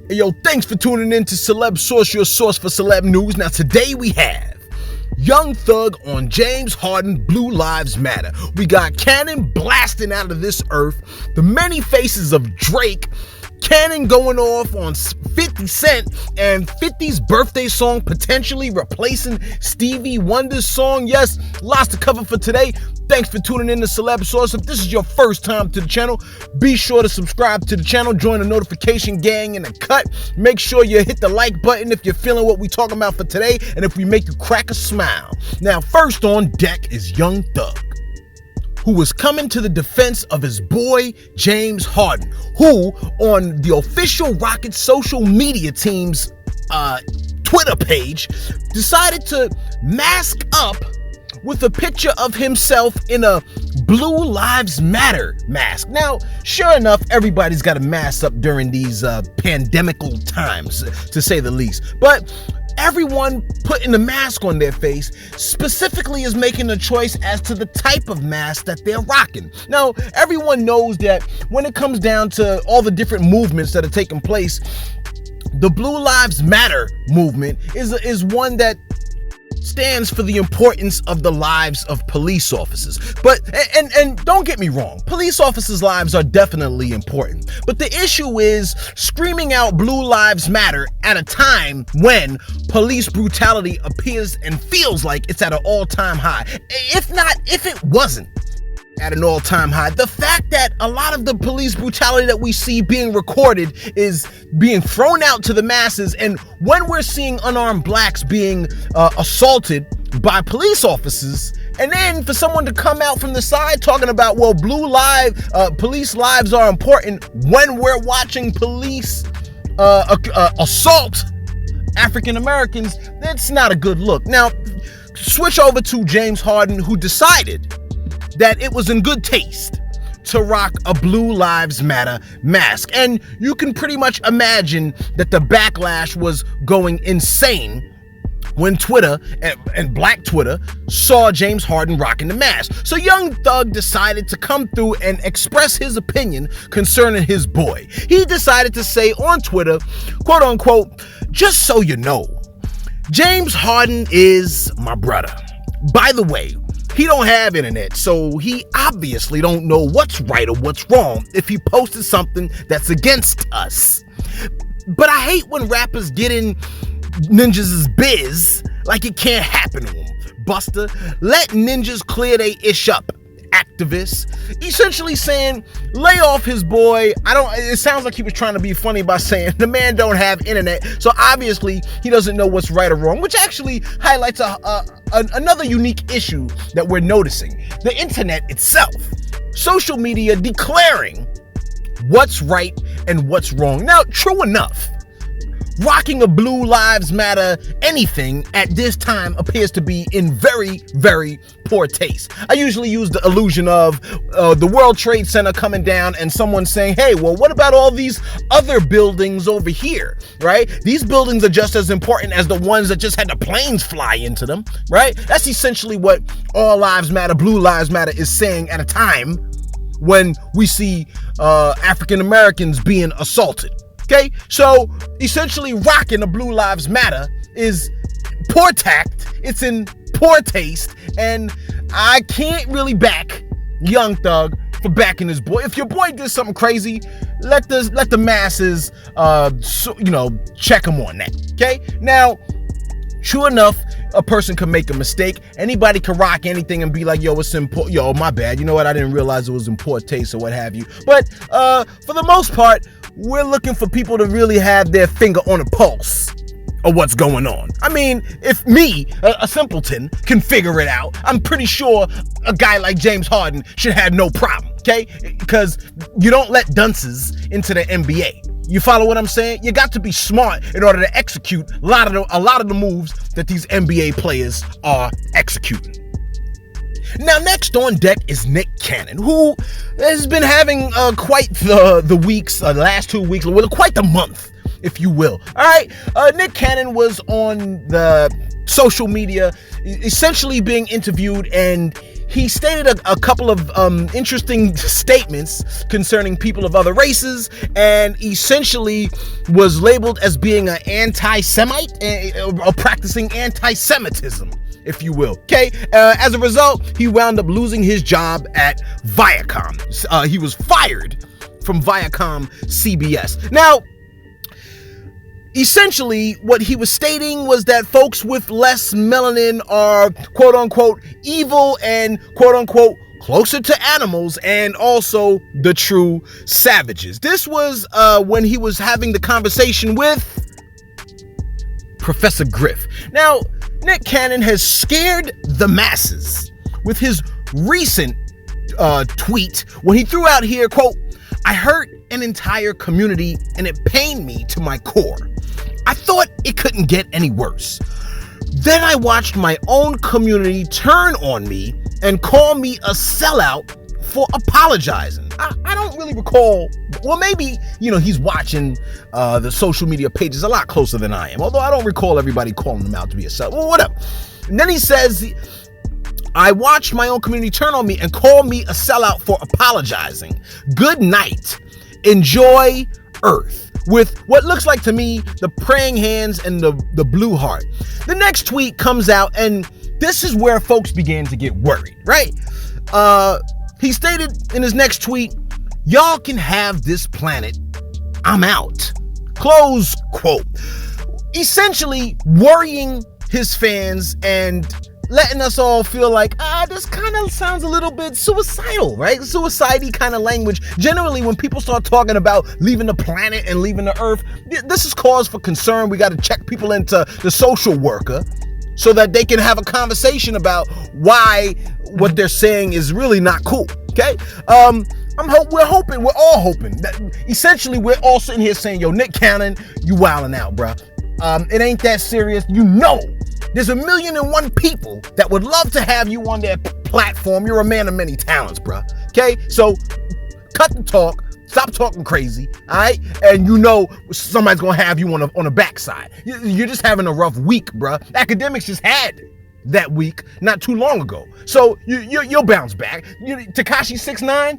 Hey, yo, thanks for tuning in to Celeb Source, your source for celeb news. Now, today we have Young Thug on James Harden, Blue Lives Matter. We got Cannon blasting out of this earth, the many faces of Drake, Cannon going off on 50 Cent and 50's birthday song potentially replacing Stevie Wonder's song. Yes, lots to cover for today. Thanks for tuning in to Celeb Source. If this is your first time to the channel, be sure to subscribe to the channel, join the notification gang in the cut. Make sure you hit the like button if you're feeling what we're talking about for today and if we make you crack a smile. Now, first on deck is Young Thug, who was coming to the defense of his boy James Harden, who on the official Rockets social media team's Twitter page decided to mask up with a picture of himself in a Blue Lives Matter mask. Now, sure enough, everybody's got to mask up during these pandemical times, to say the least. But everyone putting the mask on their face specifically is making a choice as to the type of mask that they're rocking. Now, everyone knows that when it comes down to all the different movements that are taking place, the Blue Lives Matter movement is one that stands for the importance of the lives of police officers. But, and don't get me wrong, police officers' lives are definitely important. But the issue is screaming out Blue Lives Matter at a time when police brutality appears and feels like it's at an all-time high. If it wasn't at an all-time high. The fact that a lot of the police brutality that we see being recorded is being thrown out to the masses, and when we're seeing unarmed blacks being assaulted by police officers, and then for someone to come out from the side talking about, well, police lives are important when we're watching police assault African Americans, that's not a good look. Now, switch over to James Harden, who decided that it was in good taste to rock a Blue Lives Matter mask. And you can pretty much imagine that the backlash was going insane when Twitter and Black Twitter saw James Harden rocking the mask. So Young Thug decided to come through and express his opinion concerning his boy. He decided to say on Twitter, quote unquote, "Just so you know, James Harden is my brother. By the way, he don't have internet, so he obviously don't know what's right or what's wrong if he posted something that's against us. But I hate when rappers get in ninjas' biz like it can't happen to them. Buster, let ninjas clear they ish up, activists." Essentially saying, lay off his boy. It sounds like he was trying to be funny by saying the man don't have internet, so obviously he doesn't know what's right or wrong, which actually highlights another unique issue that we're noticing. The internet itself, social media declaring what's right and what's wrong. Now, true enough, rocking a Blue Lives Matter anything at this time appears to be in very, very poor taste. I usually use the illusion of the World Trade Center coming down and someone saying, hey, well, what about all these other buildings over here, right? These buildings are just as important as the ones that just had the planes fly into them, right? That's essentially what All Lives Matter, Blue Lives Matter is saying at a time when we see African Americans being assaulted. Okay, so essentially rocking the Blue Lives Matter is poor tact, it's in poor taste, and I can't really back Young Thug for backing his boy. If your boy did something crazy, let the masses, check him on that. Okay, now, true enough, a person could make a mistake. Anybody can rock anything and be like, yo, it's my bad. You know what? I didn't realize it was in poor taste or what have you. But for the most part, we're looking for people to really have their finger on the pulse of what's going on. I mean, if me, a simpleton, can figure it out, I'm pretty sure a guy like James Harden should have no problem, okay? Because you don't let dunces into the NBA. You follow what I'm saying? You got to be smart in order to execute a lot of the moves that these NBA players are executing. Now, next on deck is Nick Cannon, who has been having quite the last 2 weeks, well, quite the month if you will. All right, Nick Cannon was on the social media, essentially being interviewed, and he stated a couple of interesting statements concerning people of other races, and essentially was labeled as being an anti-Semite, or practicing anti-Semitism, if you will. Okay, as a result, he wound up losing his job at Viacom. He was fired from Viacom CBS. Now, essentially, what he was stating was that folks with less melanin are, quote unquote, evil and, quote unquote, closer to animals, and also the true savages. This was when he was having the conversation with Professor Griff. Now, Nick Cannon has scared the masses with his recent tweet when he threw out here, quote, "I hurt an entire community and it pained me to my core. I thought it couldn't get any worse. Then I watched my own community turn on me and call me a sellout for apologizing." I don't really recall. Well, maybe, he's watching the social media pages a lot closer than I am. Although I don't recall everybody calling him out to be a sellout. Well, whatever. And then he says, "I watched my own community turn on me and call me a sellout for apologizing. Good night. Enjoy Earth." With what looks like to me the praying hands and the blue heart. The next tweet comes out, and this is where folks began to get worried, right? He stated in his next tweet, "Y'all can have this planet. I'm out." Close quote. Essentially worrying his fans and letting us all feel like, this kind of sounds a little bit suicidal, right? Suicide-y kind of language. Generally, when people start talking about leaving the planet and leaving the earth, this is cause for concern. We got to check people into the social worker so that they can have a conversation about why what they're saying is really not cool, okay? We're all hoping that essentially we're all sitting here saying, yo, Nick Cannon, you wilding out, bruh. It ain't that serious. There's 1,000,001 people that would love to have you on their platform. You're a man of many talents, bruh. Okay? So cut the talk. Stop talking crazy. All right? And somebody's going to have you on the backside. You're just having a rough week, bruh. Academics just had that week not too long ago. So you'll bounce back. Tekashi 6ix9ine,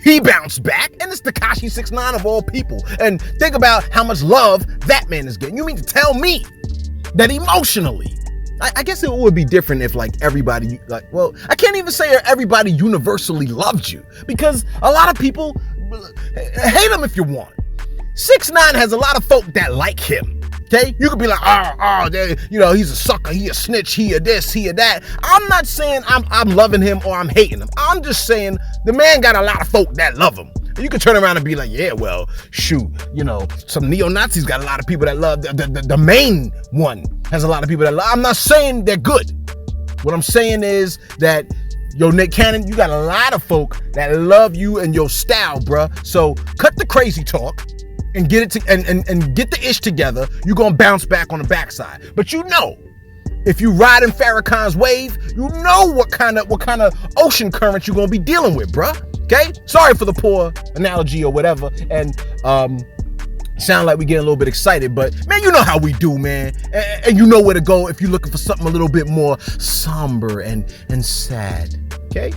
he bounced back, and it's Tekashi 6ix9ine of all people. And think about how much love that man is getting. You mean to tell me that emotionally, I guess it would be different if everybody, I can't even say everybody universally loved you, because a lot of people hate him if you want. 6ix9ine has a lot of folk that like him. Okay, you could be like, he's a sucker, he a snitch, he a this, he a that. I'm not saying I'm loving him or I'm hating him. I'm just saying the man got a lot of folk that love him. You can turn around and be like, yeah, well, shoot, some neo-Nazis got a lot of people that love, the main one has a lot of people that love. I'm not saying they're good. What I'm saying is that, Nick Cannon, you got a lot of folk that love you and your style, bruh. So cut the crazy talk and get it and get the ish together. You're gonna bounce back on the backside. But if you ride in Farrakhan's wave, what kind of ocean current you're gonna be dealing with, bruh. Okay? Sorry for the poor analogy or whatever. And sound like we get a little bit excited, but man, you know how we do, man. And you know where to go if you're looking for something a little bit more somber and sad. Okay?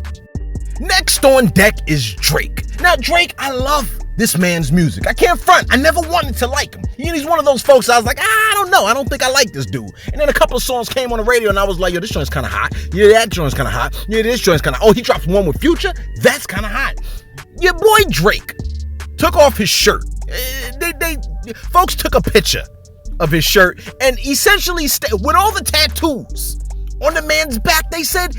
Next on deck is Drake. Now, Drake, I love this man's music. I can't front. I never wanted to like him. He's one of those folks I was like, I don't know. I don't think I like this dude. And then a couple of songs came on the radio and I was like, yo, this joint's kind of hot. Yeah, that joint's kind of hot. Yeah, this joint's kind of, he dropped one with Future. That's kind of hot. Your boy Drake took off his shirt. Folks took a picture of his shirt and essentially with all the tattoos on the man's back, they said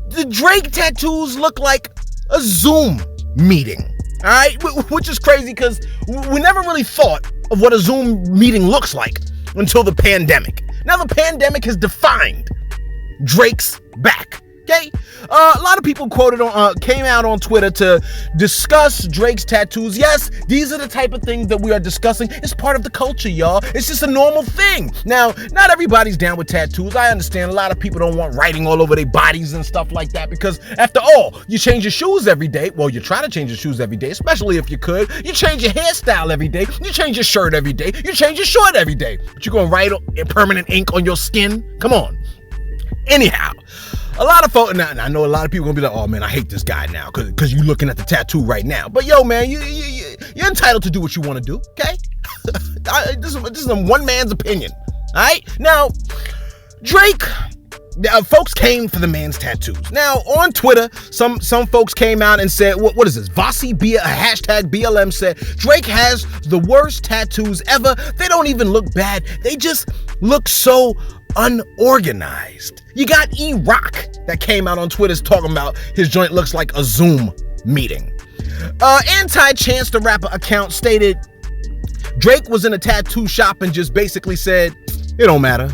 the Drake tattoos look like a Zoom meeting. All right, which is crazy because we never really thought of what a Zoom meeting looks like until the pandemic. Now the pandemic has defined Drake's back. Okay, a lot of people came out on Twitter to discuss Drake's tattoos. Yes, these are the type of things that we are discussing. It's part of the culture, y'all. It's just a normal thing. Now, not everybody's down with tattoos. I understand a lot of people don't want writing all over their bodies and stuff like that because, after all, you change your shoes every day. Well, you try to change your shoes every day, especially if you could. You change your hairstyle every day. You change your shirt every day. You change your short every day. But you're gonna write permanent ink on your skin? Come on. Anyhow. A lot of folks, now I know a lot of people gonna be like, oh man, I hate this guy now, cause you looking at the tattoo right now. But yo, man, you're entitled to do what you want to do, okay? This is one man's opinion, all right? Now, Drake, folks came for the man's tattoos. Now, on Twitter, some folks came out and said, what is this? Hashtag BLM said, Drake has the worst tattoos ever. They don't even look bad. They just look so unorganized. You got E-Rock that came out on Twitter talking about his joint looks like a Zoom meeting. Anti-Chance the Rapper account stated Drake was in a tattoo shop and just basically said, it don't matter.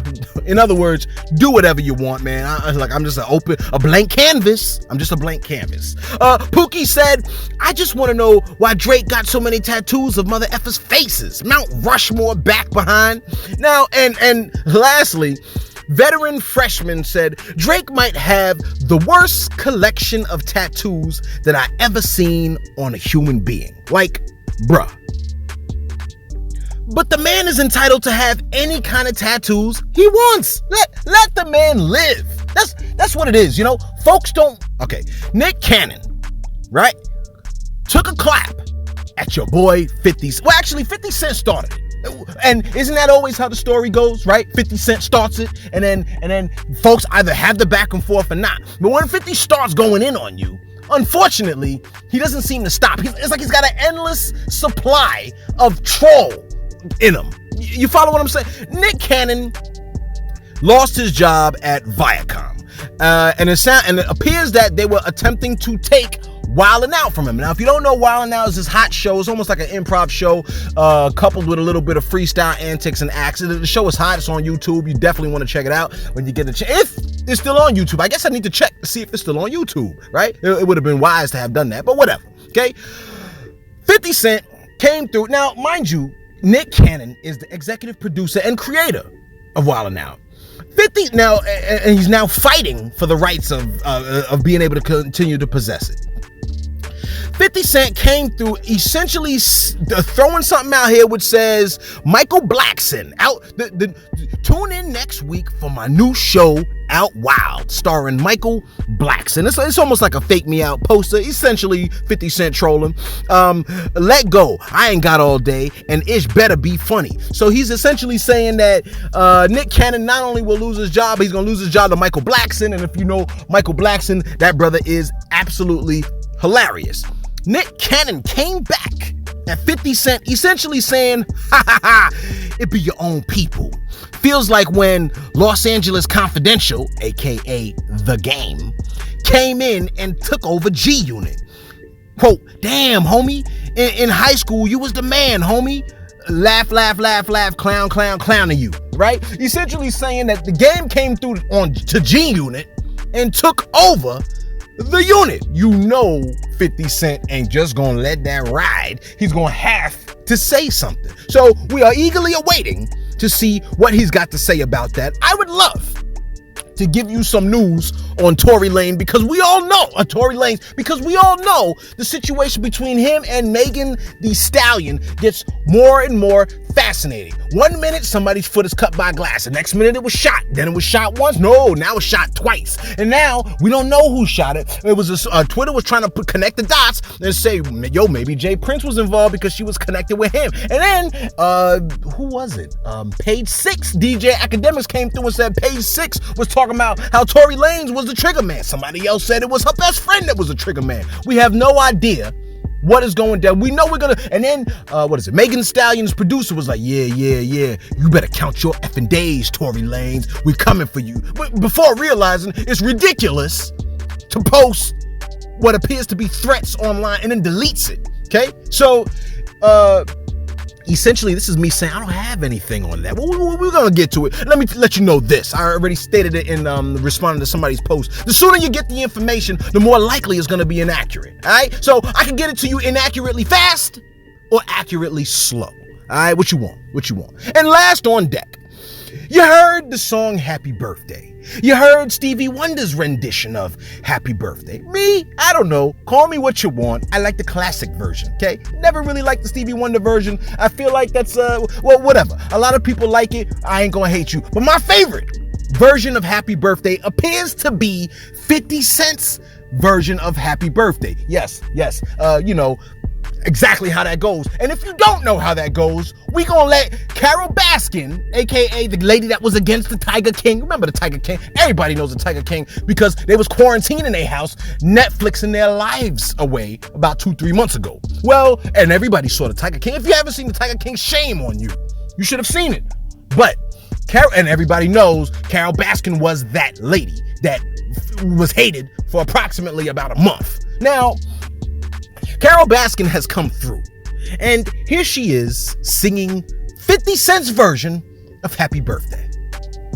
In other words, do whatever you want, man. I'm just a blank canvas. I'm just a blank canvas. Pookie said, I just want to know why Drake got so many tattoos of mother effers' faces. Mount Rushmore back behind. Now, and lastly, Veteran Freshman said, Drake might have the worst collection of tattoos that I ever seen on a human being. Like, bruh. But the man is entitled to have any kind of tattoos he wants. Let the man live. That's what it is, you know? Folks don't... Okay, Nick Cannon, right? Took a clap at your boy 50 Cent. Well, actually, 50 Cent started it. And isn't that always how the story goes, right? 50 Cent starts it, and then folks either have the back and forth or not. But when 50 starts going in on you, unfortunately, he doesn't seem to stop. It's like he's got an endless supply of troll in him. You follow what I'm saying? Nick Cannon lost his job at Viacom, and it appears that they were attempting to take Wildin' Out from him. Now, if you don't know, Wildin' Out is this hot show. It's almost like an improv show, coupled with a little bit of freestyle antics and acts. The show is hot. It's on YouTube. You definitely want to check it out when you get a chance. If it's still on YouTube, I guess I need to check to see if it's still on YouTube, right? It would have been wise to have done that, but whatever. Okay, 50 Cent came through. Now, mind you, Nick Cannon is the executive producer and creator of Wildin' Out. 50 now, and he's now fighting for the rights of being able to continue to possess it. 50 Cent came through essentially throwing something out here which says Michael Blackson out. Tune in next week for my new show Out Wild, starring Michael Blackson. It's almost like a fake me out poster, essentially 50 Cent trolling. Let go, I ain't got all day, and Ish better be funny. So he's essentially saying that Nick Cannon not only will lose his job, but he's gonna lose his job to Michael Blackson. And if you know Michael Blackson, that brother is absolutely hilarious. Nick Cannon came back at 50 Cent essentially saying, ha ha ha, it be your own people. Feels like when Los Angeles Confidential, aka The Game, came in and took over G Unit. Quote, damn, homie, in high school, you was the man, homie. Laugh, laugh, laugh, laugh, clown, clown, clown to you, right? Essentially saying that The Game came through to G Unit and took over the unit. You know 50 Cent ain't just gonna let that ride. He's gonna have to say something. So we are eagerly awaiting to see what he's got to say about that. I would love to give you some news on Tory Lanez because we all know the situation between him and Megan Thee Stallion gets more and more fascinating. 1 minute somebody's foot is cut by glass, the next minute it was shot, then it was shot once, now it's shot twice, and now we don't know who shot it. It was Twitter was trying to connect the dots and say, yo, maybe Jay Prince was involved because she was connected with him. And then who was it? Page 6 DJ Academics came through and said Page 6 was talking about how Tory Lanez was the trigger man. Somebody else said it was her best friend that was the trigger man. We have no idea what is going down. We know we're gonna, and then Megan Thee Stallion's producer was like, yeah, you better count your effing days, Tory Lanez, we coming for you. But before realizing it's ridiculous to post what appears to be threats online and then deletes it. Okay, so essentially, this is me saying I don't have anything on that. We're going to get to it. Let me let you know this. I already stated it in responding to somebody's post. The sooner you get the information, the more likely it's going to be inaccurate. All right? So I can get it to you inaccurately fast or accurately slow. All right? What you want? And last on deck, you heard the song Happy Birthday. You heard Stevie Wonder's rendition of Happy Birthday. Me, I don't know. Call me what you want. I like the classic version, okay? Never really liked the Stevie Wonder version. I feel like that's, whatever. A lot of people like it. I ain't gonna hate you. But my favorite version of Happy Birthday appears to be 50 Cent's version of Happy Birthday. Yes, exactly how that goes. And if you don't know how that goes, we gonna let Carol Baskin, aka the lady that was against the Tiger King. Remember the Tiger King? Everybody knows the Tiger King because they was quarantined in their house, Netflixing their lives away about 2-3 months ago. Well, and everybody saw the Tiger King. If you haven't seen the Tiger King, shame on you. You should have seen it. But Carol, and everybody knows Carol Baskin was that lady that was hated for approximately about a month. Now, Carol Baskin has come through, and here she is singing 50 Cent's version of Happy Birthday.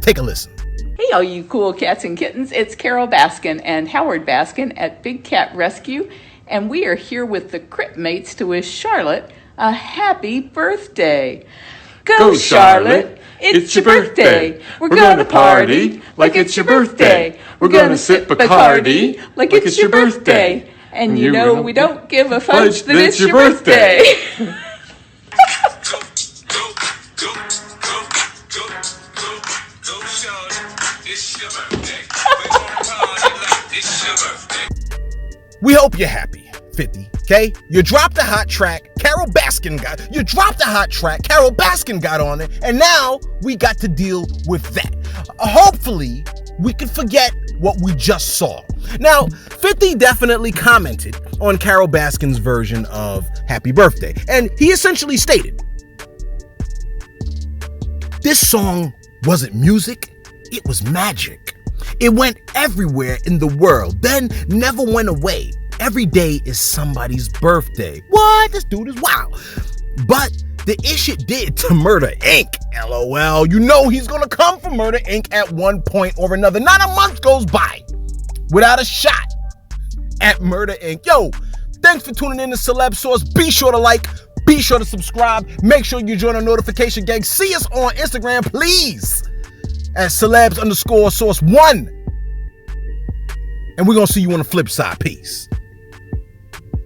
Take a listen. Hey, all you cool cats and kittens. It's Carol Baskin and Howard Baskin at Big Cat Rescue, and we are here with the Crip Mates to wish Charlotte a happy birthday. Go Charlotte! It's your birthday. We're gonna party like it's your birthday. We're gonna sip Bacardi like it's your birthday. And you know we don't give a fudge that it's your birthday. We hope you're happy, 50, okay? You dropped a hot track, Carol Baskin got on it, and now we got to deal with that. Hopefully, we can forget what we just saw. Now, 50 definitely commented on Carol Baskin's version of Happy Birthday, and he essentially stated, this song wasn't music, it was magic. It went everywhere in the world, then never went away. Every day is somebody's birthday. What? This dude is wild. But the ish it did to Murder Inc. LOL. You know he's gonna come for Murder Inc. at one point or another. Not a month goes by without a shot at Murder Inc. Yo, thanks for tuning in to Celeb Source. Be sure to like, be sure to subscribe. Make sure you join our notification gang. See us on Instagram, please, at celebs_source1. And we're gonna see you on the flip side. Peace.